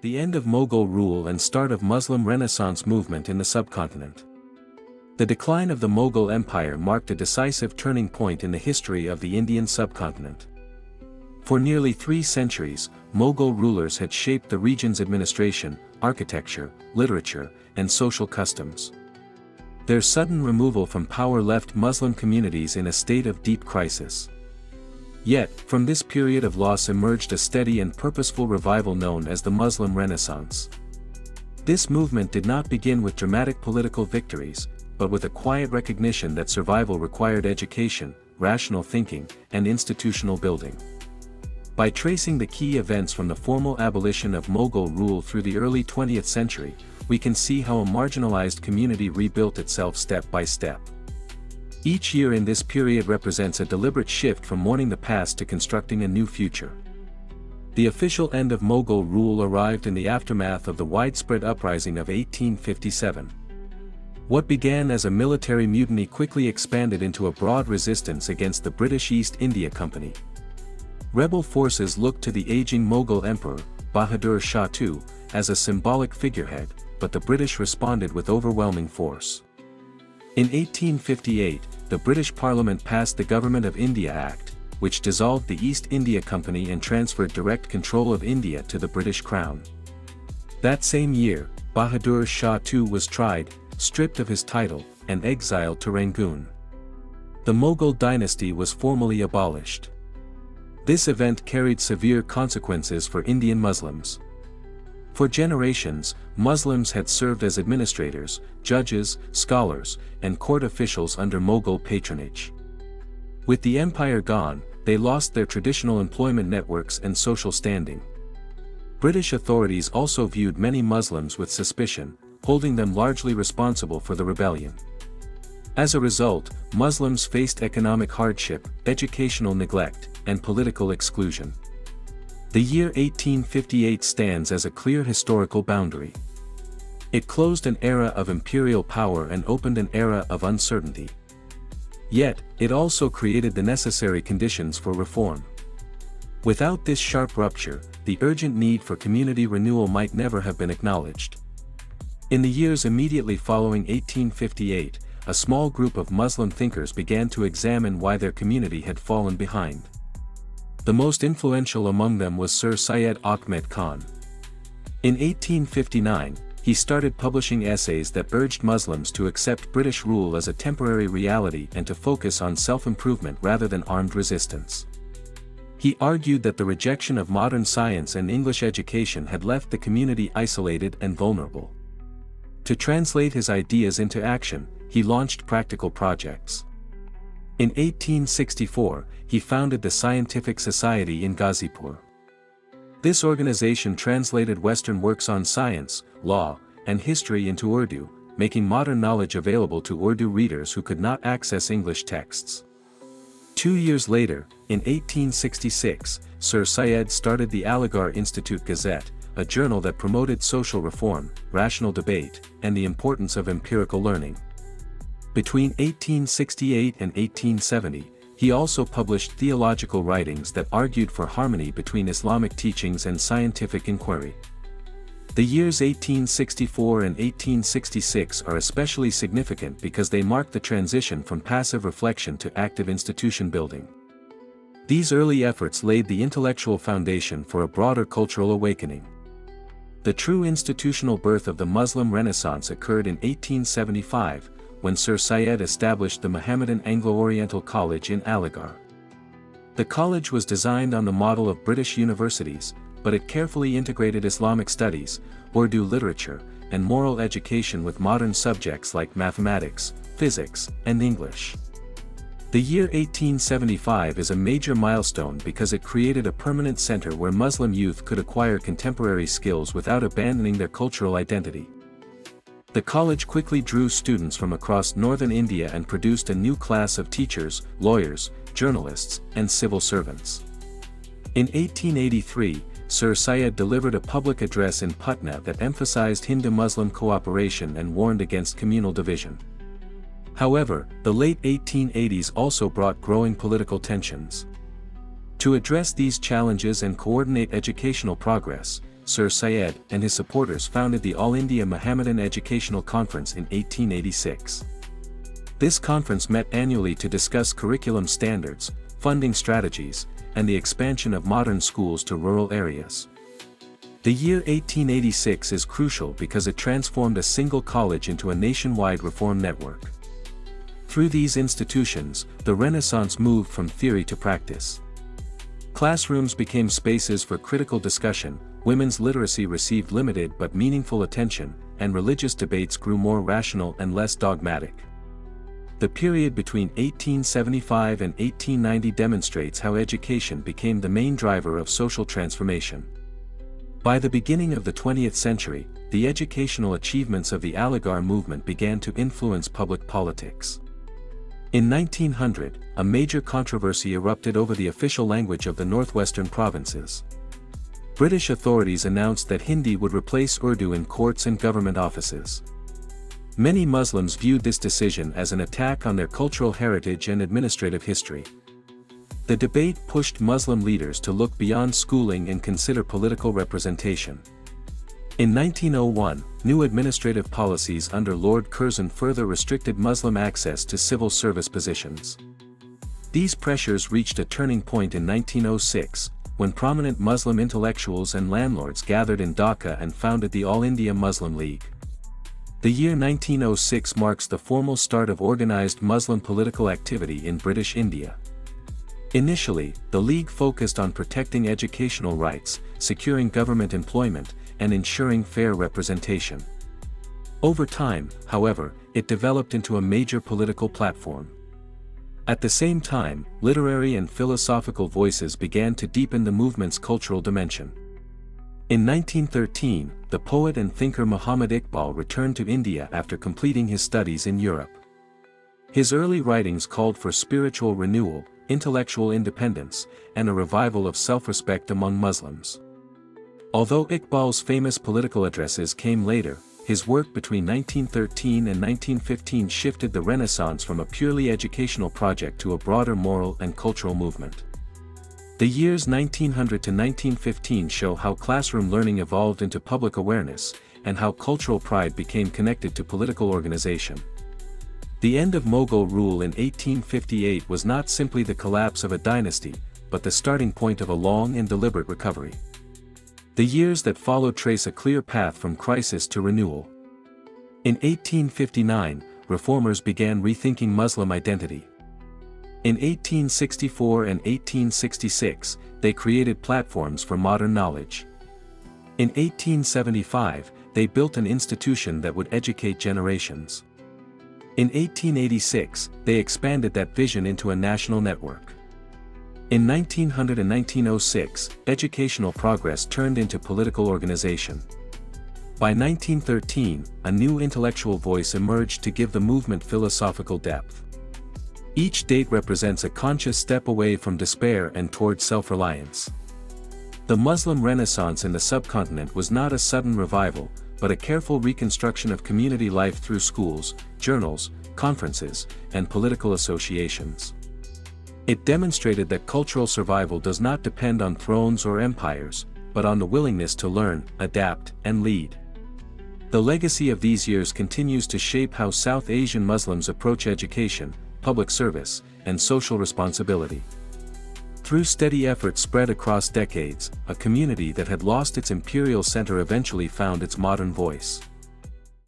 The end of Mughal rule and start of Muslim Renaissance movement in the subcontinent. The decline of the Mughal Empire marked a decisive turning point in the history of the Indian subcontinent. For nearly 3 centuries, Mughal rulers had shaped the region's administration, architecture, literature, and social customs. Their sudden removal from power left Muslim communities in a state of deep crisis. Yet, from this period of loss emerged a steady and purposeful revival known as the Muslim Renaissance. This movement did not begin with dramatic political victories, but with a quiet recognition that survival required education, rational thinking, and institutional building. By tracing the key events from the formal abolition of Mughal rule through the early 20th century, we can see how a marginalized community rebuilt itself step by step. Each year in this period represents a deliberate shift from mourning the past to constructing a new future. The official end of Mughal rule arrived in the aftermath of the widespread uprising of 1857. What began as a military mutiny quickly expanded into a broad resistance against the British East India Company. Rebel forces looked to the aging Mughal Emperor, Bahadur Shah II, as a symbolic figurehead, but the British responded with overwhelming force. In 1858, the British Parliament passed the Government of India Act, which dissolved the East India Company and transferred direct control of India to the British Crown. That same year, Bahadur Shah II was tried, stripped of his title, and exiled to Rangoon. The Mughal dynasty was formally abolished. This event carried severe consequences for Indian Muslims. For generations, Muslims had served as administrators, judges, scholars, and court officials under Mughal patronage. With the empire gone, they lost their traditional employment networks and social standing. British authorities also viewed many Muslims with suspicion, holding them largely responsible for the rebellion. As a result, Muslims faced economic hardship, educational neglect, and political exclusion. The year 1858 stands as a clear historical boundary. It closed an era of imperial power and opened an era of uncertainty. Yet, it also created the necessary conditions for reform. Without this sharp rupture, the urgent need for community renewal might never have been acknowledged. In the years immediately following 1858, a small group of Muslim thinkers began to examine why their community had fallen behind. The most influential among them was Sir Syed Ahmed Khan. In 1859, he started publishing essays that urged Muslims to accept British rule as a temporary reality and to focus on self-improvement rather than armed resistance. He argued that the rejection of modern science and English education had left the community isolated and vulnerable. To translate his ideas into action, he launched practical projects. In 1864, he founded the Scientific Society in Ghazipur. This organization translated Western works on science, law, and history into Urdu, making modern knowledge available to Urdu readers who could not access English texts. 2 years later, in 1866, Sir Syed started the Aligarh Institute Gazette, a journal that promoted social reform, rational debate, and the importance of empirical learning. Between 1868 and 1870, he also published theological writings that argued for harmony between Islamic teachings and scientific inquiry. The years 1864 and 1866 are especially significant because they mark the transition from passive reflection to active institution building. These early efforts laid the intellectual foundation for a broader cultural awakening. The true institutional birth of the Muslim Renaissance occurred in 1875, when Sir Syed established the Mohammedan Anglo-Oriental College in Aligarh. The college was designed on the model of British universities, but it carefully integrated Islamic studies, Urdu literature, and moral education with modern subjects like mathematics, physics, and English. The year 1875 is a major milestone because it created a permanent center where Muslim youth could acquire contemporary skills without abandoning their cultural identity. The college quickly drew students from across northern India and produced a new class of teachers, lawyers, journalists, and civil servants. In 1883, Sir Syed delivered a public address in Patna that emphasized Hindu-Muslim cooperation and warned against communal division. However, the late 1880s also brought growing political tensions. To address these challenges and coordinate educational progress, Sir Syed, and his supporters founded the All India Mohammedan Educational Conference in 1886. This conference met annually to discuss curriculum standards, funding strategies, and the expansion of modern schools to rural areas. The year 1886 is crucial because it transformed a single college into a nationwide reform network. Through these institutions, the Renaissance moved from theory to practice. Classrooms became spaces for critical discussion, women's literacy received limited but meaningful attention, and religious debates grew more rational and less dogmatic. The period between 1875 and 1890 demonstrates how education became the main driver of social transformation. By the beginning of the 20th century, the educational achievements of the Aligarh movement began to influence public politics. In 1900, a major controversy erupted over the official language of the northwestern provinces. British authorities announced that Hindi would replace Urdu in courts and government offices. Many Muslims viewed this decision as an attack on their cultural heritage and administrative history. The debate pushed Muslim leaders to look beyond schooling and consider political representation. In 1901, new administrative policies under Lord Curzon further restricted Muslim access to civil service positions. These pressures reached a turning point in 1906, when prominent Muslim intellectuals and landlords gathered in Dhaka and founded the All India Muslim League. The year 1906 marks the formal start of organized Muslim political activity in British India. Initially, the League focused on protecting educational rights, securing government employment, and ensuring fair representation. Over time, however, it developed into a major political platform. At the same time, literary and philosophical voices began to deepen the movement's cultural dimension. In 1913, the poet and thinker Muhammad Iqbal returned to India after completing his studies in Europe. His early writings called for spiritual renewal, intellectual independence, and a revival of self-respect among Muslims. Although Iqbal's famous political addresses came later, his work between 1913 and 1915 shifted the Renaissance from a purely educational project to a broader moral and cultural movement. The years 1900 to 1915 show how classroom learning evolved into public awareness, and how cultural pride became connected to political organization. The end of Mughal rule in 1858 was not simply the collapse of a dynasty, but the starting point of a long and deliberate recovery. The years that follow trace a clear path from crisis to renewal. In 1859, reformers began rethinking Muslim identity. In 1864 and 1866, they created platforms for modern knowledge. In 1875, they built an institution that would educate generations. In 1886, they expanded that vision into a national network. In 1900 and 1906, educational progress turned into political organization. By 1913, a new intellectual voice emerged to give the movement philosophical depth. Each date represents a conscious step away from despair and toward self-reliance. The Muslim Renaissance in the subcontinent was not a sudden revival, but a careful reconstruction of community life through schools, journals, conferences, and political associations. It demonstrated that cultural survival does not depend on thrones or empires, but on the willingness to learn, adapt, and lead. The legacy of these years continues to shape how South Asian Muslims approach education, public service, and social responsibility. Through steady effort spread across decades, a community that had lost its imperial center eventually found its modern voice.